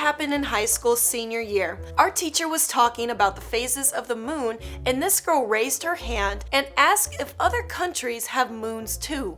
happened in high school senior year. Our teacher was talking about the phases of the moon, and this girl raised her hand and asked if other countries have moons too.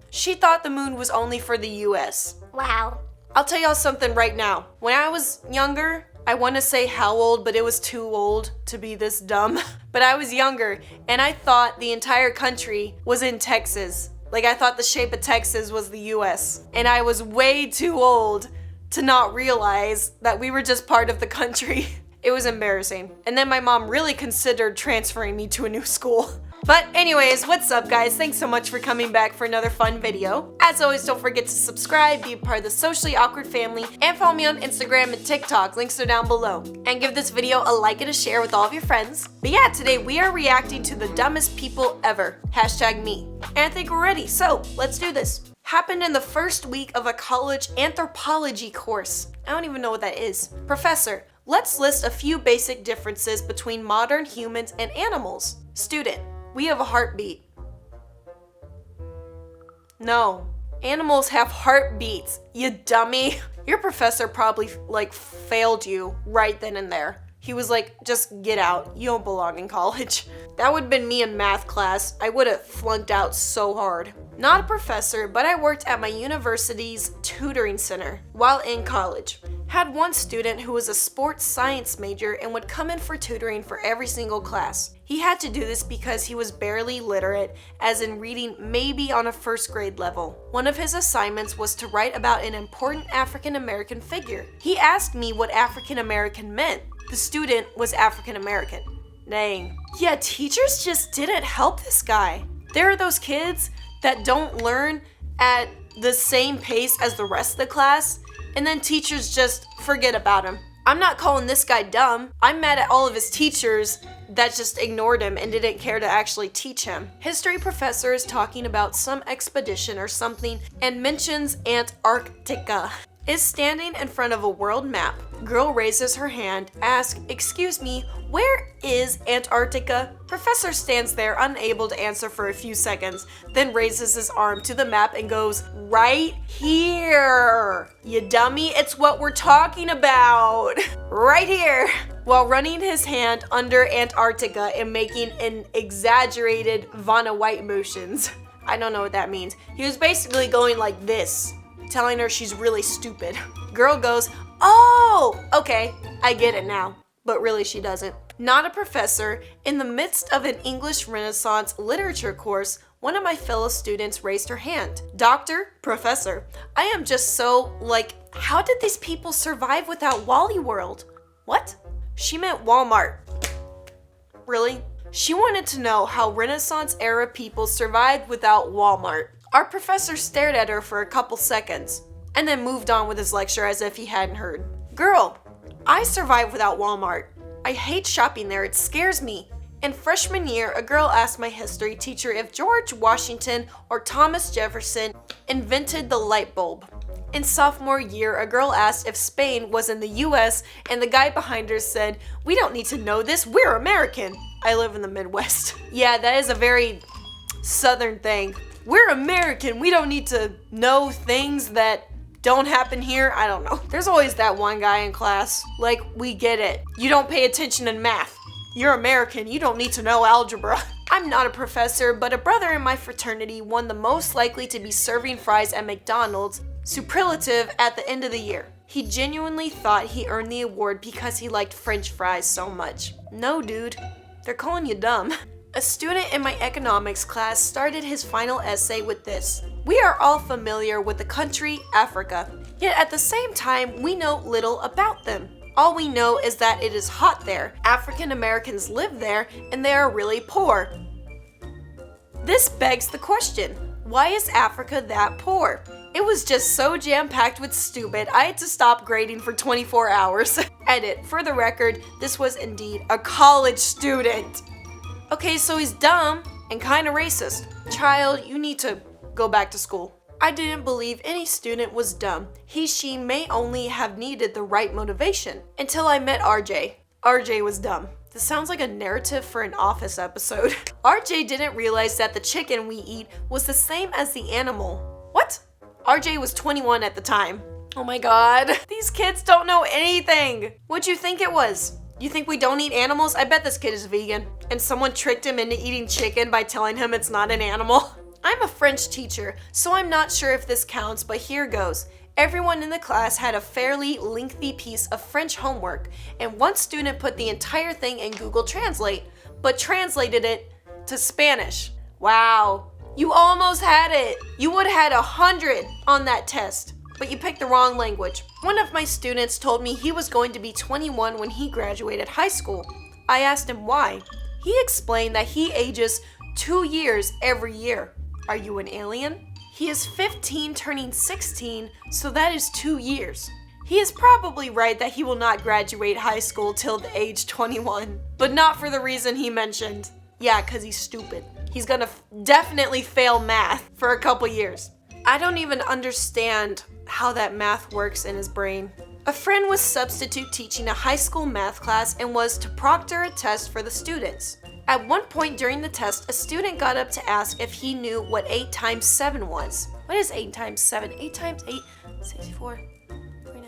She thought the moon was only for the US. Wow. I'll tell y'all something right now. When I was younger, I want to say how old, but it was too old to be this dumb. But I was younger, and I thought the entire country was in Texas. Like, I thought the shape of Texas was the US. And I was way too old to not realize that we were just part of the country. It was embarrassing. And then my mom really considered transferring me to a new school. But anyways, what's up guys? Thanks so much for coming back for another fun video. As always, don't forget to subscribe, be a part of the Socially Awkward family, and follow me on Instagram and TikTok. Links are down below. And give this video a like and a share with all of your friends. But yeah, today we are reacting to the dumbest people ever. #me. And I think we're ready, so let's do this. Happened in the first week of a college anthropology course. I don't even know what that is. Professor, let's list a few basic differences between modern humans and animals. Student, we have a heartbeat. No, animals have heartbeats, you dummy. Your professor probably failed you right then and there. He was like, just get out, you don't belong in college. That would have been me in math class. I would have flunked out so hard. Not a professor, but I worked at my university's tutoring center while in college. Had one student who was a sports science major and would come in for tutoring for every single class. He had to do this because he was barely literate, as in reading maybe on a first grade level. One of his assignments was to write about an important African American figure. He asked me what African American meant. The student was African American. Dang. Yeah, teachers just didn't help this guy. There are those kids that don't learn at the same pace as the rest of the class, and then teachers just forget about him. I'm not calling this guy dumb. I'm mad at all of his teachers that just ignored him and didn't care to actually teach him. History professor is talking about some expedition or something and mentions Antarctica. Is standing in front of a world map. Girl raises her hand, asks, "Excuse me, where is Antarctica?" Professor stands there unable to answer for a few seconds, then raises his arm to the map and goes, "Right here. You dummy, it's what we're talking about. Right here." While running his hand under Antarctica and making an exaggerated Vanna White motions. I don't know what that means. He was basically going like this, telling her she's really stupid. Girl goes, "Oh, okay, I get it now." But really she doesn't. Not a professor. In the midst of an English Renaissance literature course, one of my fellow students raised her hand. "Doctor, professor, I am just so, how did these people survive without Wally World?" What? She meant Walmart. Really? She wanted to know how Renaissance era people survived without Walmart. Our professor stared at her for a couple seconds, and then moved on with his lecture as if he hadn't heard. "Girl, I survive without Walmart. I hate shopping there, it scares me." In freshman year, a girl asked my history teacher if George Washington or Thomas Jefferson invented the light bulb. In sophomore year, a girl asked if Spain was in the US, and the guy behind her said, "We don't need to know this, we're American." I live in the Midwest. Yeah, that is a very Southern thing. We're American, we don't need to know things that don't happen here. I don't know. There's always that one guy in class. We get it. You don't pay attention in math. You're American, you don't need to know algebra. I'm not a professor, but a brother in my fraternity won the most likely to be serving fries at McDonald's superlative at the end of the year. He genuinely thought he earned the award because he liked French fries so much. No, dude. They're calling you dumb. A student in my economics class started his final essay with this. "We are all familiar with the country Africa, yet at the same time we know little about them. All we know is that it is hot there, African Americans live there, and they are really poor." This begs the question, why is Africa that poor? It was just so jam-packed with stupid, I had to stop grading for 24 hours. Edit, for the record, this was indeed a college student. Okay, so he's dumb and kind of racist. Child, you need to go back to school. I didn't believe any student was dumb. She may only have needed the right motivation. Until I met RJ. RJ was dumb. This sounds like a narrative for an Office episode. RJ didn't realize that the chicken we eat was the same as the animal. What? RJ was 21 at the time. Oh my god. These kids don't know anything. What'd you think it was? You think we don't eat animals? I bet this kid is vegan. And someone tricked him into eating chicken by telling him it's not an animal. I'm a French teacher, so I'm not sure if this counts, but here goes. Everyone in the class had a fairly lengthy piece of French homework, and one student put the entire thing in Google Translate, but translated it to Spanish. Wow, you almost had it. You would have had 100 on that test, but you picked the wrong language. One of my students told me he was going to be 21 when he graduated high school. I asked him why. He explained that he ages 2 years every year. Are you an alien? He is 15 turning 16, so that is 2 years. He is probably right that he will not graduate high school till the age 21, but not for the reason he mentioned. Yeah, cause he's stupid. He's gonna definitely fail math for a couple years. I don't even understand how that math works in his brain. A friend was substitute teaching a high school math class and was to proctor a test for the students. At one point during the test, a student got up to ask if he knew what 8 times 7 was. What is 8 times 7? 8 times 8, 64, 49.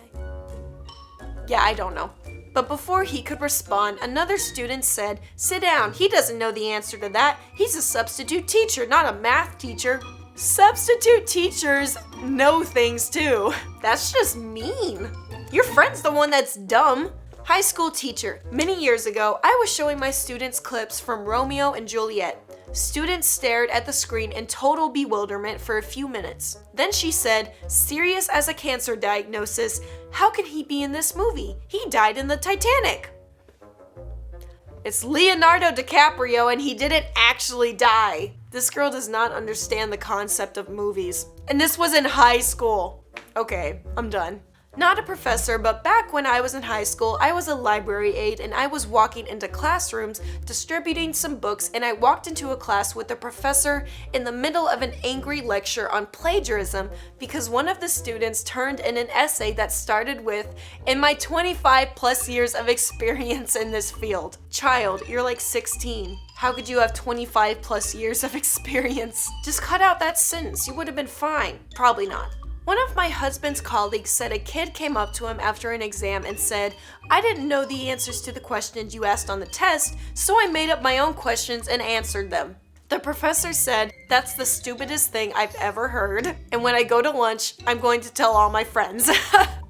Yeah, I don't know. But before he could respond, another student said, "Sit down, he doesn't know the answer to that. He's a substitute teacher, not a math teacher." Substitute teachers know things too. That's just mean. Your friend's the one that's dumb. High school teacher. Many years ago, I was showing my students clips from Romeo and Juliet. Students stared at the screen in total bewilderment for a few minutes. Then she said, "Serious as a cancer diagnosis, how can he be in this movie? He died in the Titanic." It's Leonardo DiCaprio and he didn't actually die. This girl does not understand the concept of movies. And this was in high school. Okay, I'm done. Not a professor, but back when I was in high school, I was a library aide and I was walking into classrooms distributing some books, and I walked into a class with a professor in the middle of an angry lecture on plagiarism because one of the students turned in an essay that started with, "In my 25 plus years of experience in this field." Child, you're like 16. How could you have 25 plus years of experience? Just cut out that sentence, you would have been fine. Probably not. One of my husband's colleagues said a kid came up to him after an exam and said, "I didn't know the answers to the questions you asked on the test, so I made up my own questions and answered them." The professor said, "That's the stupidest thing I've ever heard, and when I go to lunch, I'm going to tell all my friends."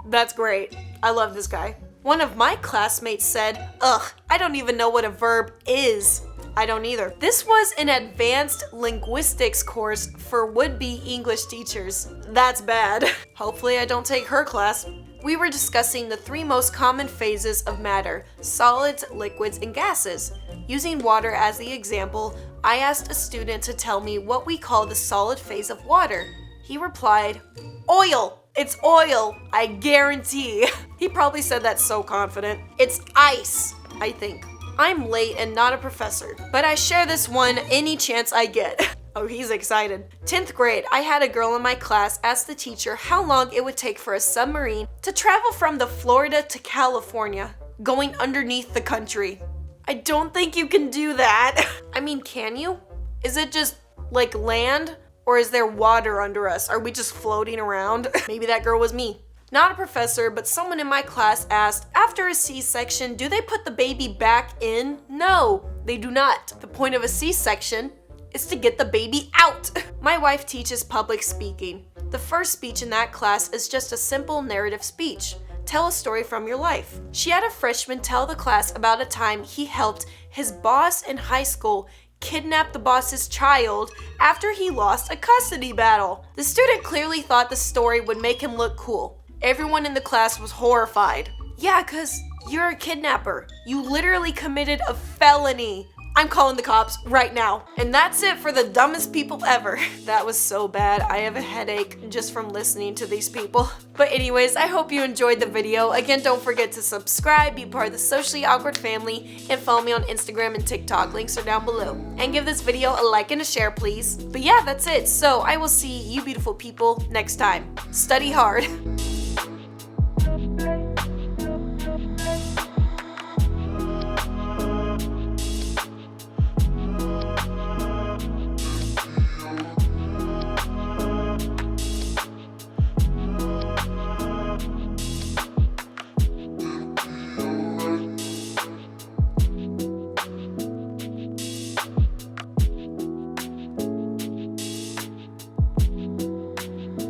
That's great. I love this guy. One of my classmates said, "Ugh, I don't even know what a verb is." I don't either. This was an advanced linguistics course for would-be English teachers. That's bad. Hopefully I don't take her class. We were discussing the 3 most common phases of matter: solids, liquids, and gases. Using water as the example, I asked a student to tell me what we call the solid phase of water. He replied, "Oil. It's oil, I guarantee." He probably said that so confident. It's ice, I think. I'm late and not a professor, but I share this one any chance I get. Oh, he's excited. 10th grade, I had a girl in my class ask the teacher how long it would take for a submarine to travel from the Florida to California, going underneath the country. I don't think you can do that. I mean, can you? Is it just like land? Or is there water under us? Are we just floating around? Maybe that girl was me. Not a professor, but someone in my class asked, after a C-section, do they put the baby back in? No, they do not. The point of a C-section is to get the baby out. My wife teaches public speaking. The first speech in that class is just a simple narrative speech. Tell a story from your life. She had a freshman tell the class about a time he helped his boss in high school kidnap the boss's child after he lost a custody battle. The student clearly thought the story would make him look cool. Everyone in the class was horrified. Yeah, 'cause you're a kidnapper. You literally committed a felony. I'm calling the cops right now. And that's it for the dumbest people ever. That was so bad. I have a headache just from listening to these people. But anyways, I hope you enjoyed the video. Again, don't forget to subscribe, be part of the Socially Awkward family, and follow me on Instagram and TikTok. Links are down below. And give this video a like and a share, please. But yeah, that's it. So I will see you beautiful people next time. Study hard.